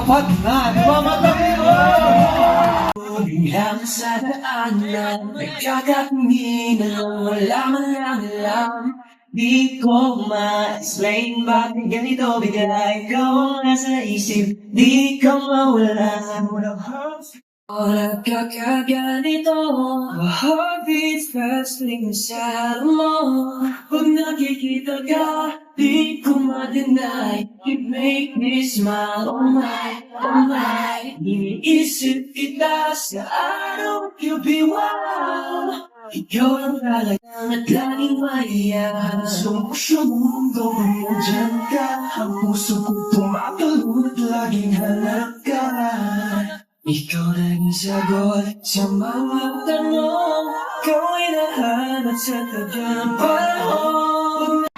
Sapat na, di ba matabi mo? Biglang sa daanan, nagkakatinginan, wala man lang alam. Di ko ma-explain bakit ganito bigla ikaw ang nasa isip. Di ka mawala. O nagkakaganito, my heart beats fast inside mo. Pag nakikita ka, di ko ma-deny. You make me smile, oh my, oh my. Iniisip kita sa araw, you'll be wild. Ikaw lang talagang at laging maiyak. Gusto ko siya mundo kung nandyan ka. Ang puso ko tumatalon at laging hanap ka. Ikaw naging sagot sa mga tanong. Ikaw ay nahanap sa tagang panahon.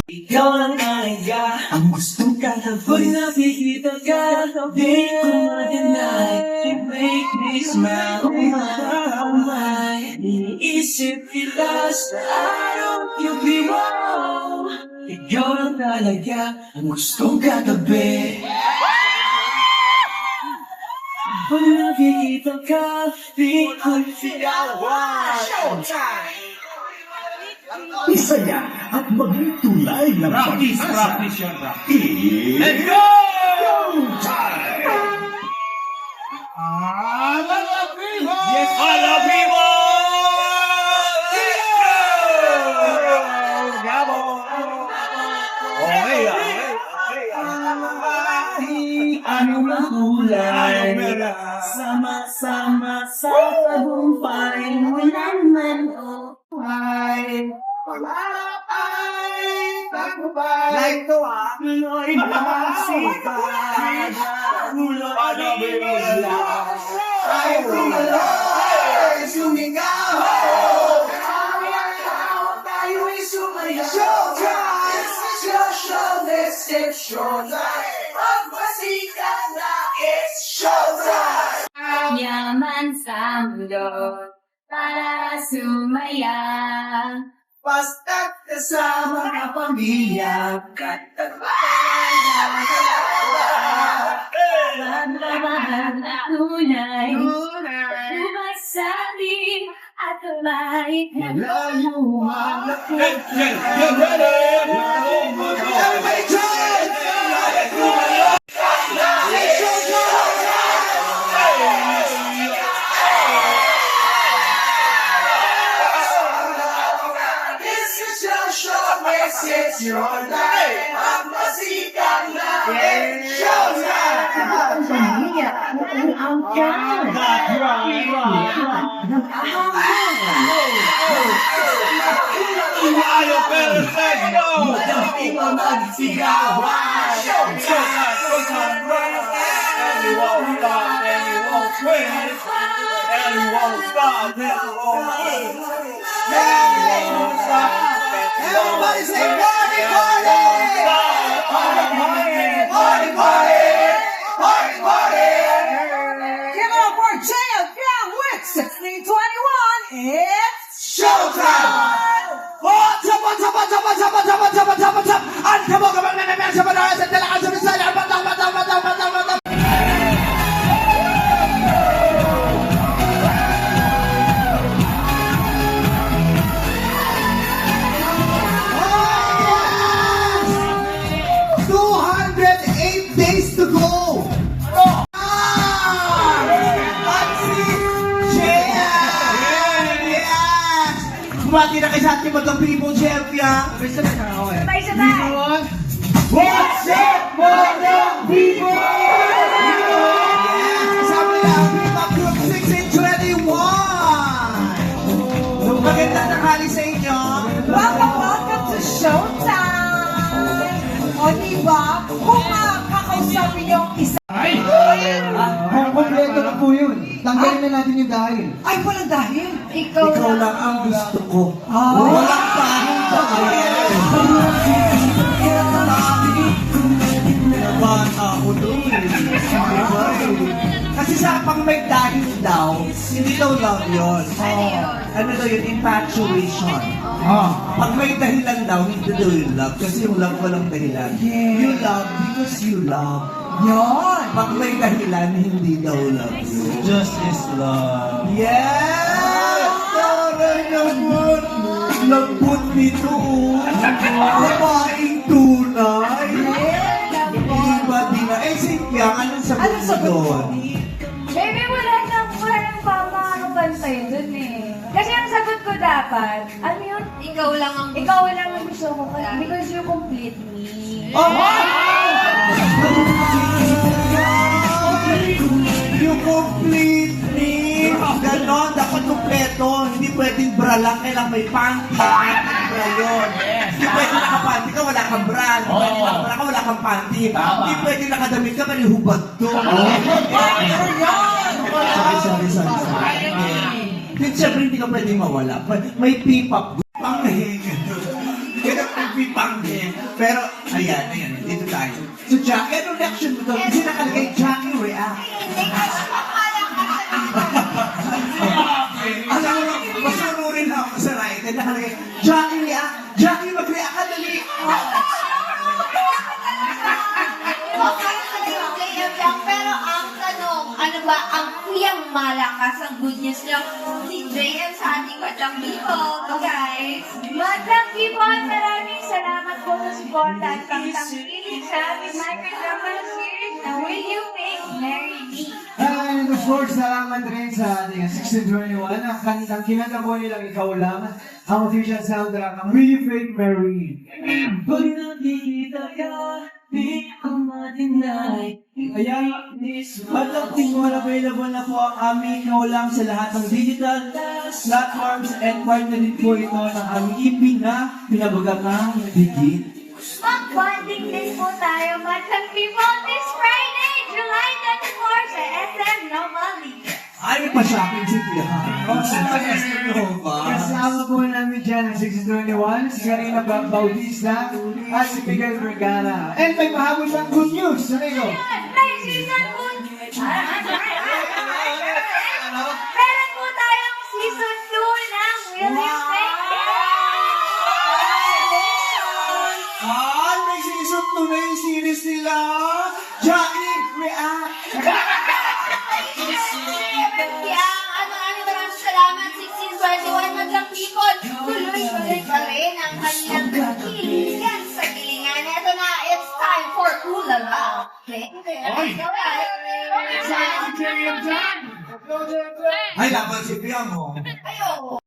Ikaw lang talaga ang gustong katabi. Pag nakikita ka, di ko ma-deny. You make me smile, oh my, oh my. Iniisip kita sa araw, you'll be wow. Ikaw lang talaga ang gustong katabi. Pag nakikita ka, di ko sigawan. Showtime! Isaya at maging tulay ng pag-asa. Let's go! Time! Mga people! Yes, hello people! Gabo! Okay, Ano ang kulay? Anong meron? Sama-sama sa tagumpay. Wala naman o ay pangarap ay tagumpay. Like to ah! Tuloy magsipag. Tuloy bigla. Ay, tuloy! Sumingaw! Tayo'y sumaya. Showtime! It's your show, this is showtime. Magpasika na, it's showtime. Yaman sa mundo para sumaya. Basta't kasama ka pamilya. Magmamahal na tunay. Lumasabi at tumay. Layuan na po. Everybody join! This is your show, this is your life. Magpasika na, it's showtime. Ang Ayaw pero let's go! Di mo magsigawan. Showtime! And we won't stop, and we won't quit. And we won't stop, and we won't quit. And we won't stop, and we won't Everybody say quit. party, And we party! won't stop. Party, party! Party, party! Give it up for JFM with 1621. It's showtime! What's up, what's up, what's up, what's up, what's up, what's up, what's up, what's up? Ang kabog ka mga naman sa mga sa talakan sa Bisaya. Batang, batang, batang, batang, batang. Oh, yes! 208 days to go! Kumaki na kayo sa ating mga people, Jeff, ya? Sabay-sabay. What's up, mga people? Kasama nila ang Viva Group 6 and 21. Magandang tanghali sa inyo. Welcome to Showtime! O diba, kung kakausapin yung isa... Kompleto na po yun. Tanggalin na natin yung dahil. Ay, walang dahil. Ikaw lang ang gusto ko. Walang tanging dahil. Naman ako doon. Kasi sa pang may dahil daw, Hindi daw love yun. Ano yun? Ano daw yun? Infatuation. Pag may dahilan daw, hindi daw yung love. Kasi yung love walang dahilan. Yes. You love because you love. Yun. Pag may dahilan, hindi daw love yun. Just is love. Yes! Taray naman! Lambot nito! Babaeng tunay! Iba din na. Eh, Cynthia, anong sagot Anong mo sagot mo? doon? Baby, wala nang pamakakabantay dun eh. Kasi ang sagot ko dapat, ano yun? Ikaw lang ang Ikaw lang ang gusto ko because you complete me. Oh! You complete me! Ganon, dapat kompleto. Hindi pwedeng bra lang, kailangan may panty. Bra yun. Hindi pwedeng nakapanty ka, wala kang bra. Hindi pwedeng nakabra ka, wala kang panty. Hindi pwedeng nakadamit ka, may hubad doon. Sorry. Then syempre hindi ka pwedeng mawala. May pipap. Panghe. Ganun may pipanghe. Pero, ayan, dito tayo. So, Jackie, anong reaction mo doon? Kasi nakalagay, Jackie react. Alam mo, masunurin na ako sa right. And nakalagay, Jackie react. Jackie, mag-react ka, dali. Pero ang tanong, ano ba ang kuyang malakas ang good news ng si JM sa ating Madlang People, guys? Madlang Kipon, maraming salamat po sa suporta at pagtangkilik sa aming microdrama series na Will You Make Marry Me? And of course, salamat rin sa ating 1621. Ang kantang kinanta po nilang Ikaw Lang, ang official soundtrack ng Will You Fake Mary. Pag nakikita ka, di ko ma-deny. Ayan, Madlang Kipon, available na po ang aming Ikaw Lang sa lahat ng digital platforms and part na din po ito ng aming EP na Pinabagang Higit. Mag-bonding din po tayo, Madlang Kipon, this Friday, July 24 sa SM Nova Liga. Ay, may pa-shopping si Tia. Kasama po namin dyan ang 1621, si Karina Bautista at si Miguel Vergara. And may pahabol siyang good news, amigo. May season po. Meron po tayong season 2 ng Will You Make May season 2 na yung series nila. Jackie, react. Maraming salamat 1621 Madlang People. Tuloy-tuloy pa rin ang kanilang kiligan sa kilingan. Ito na, it's time for Ulala. Okay? Ay, laban si Pia mo. Ayo!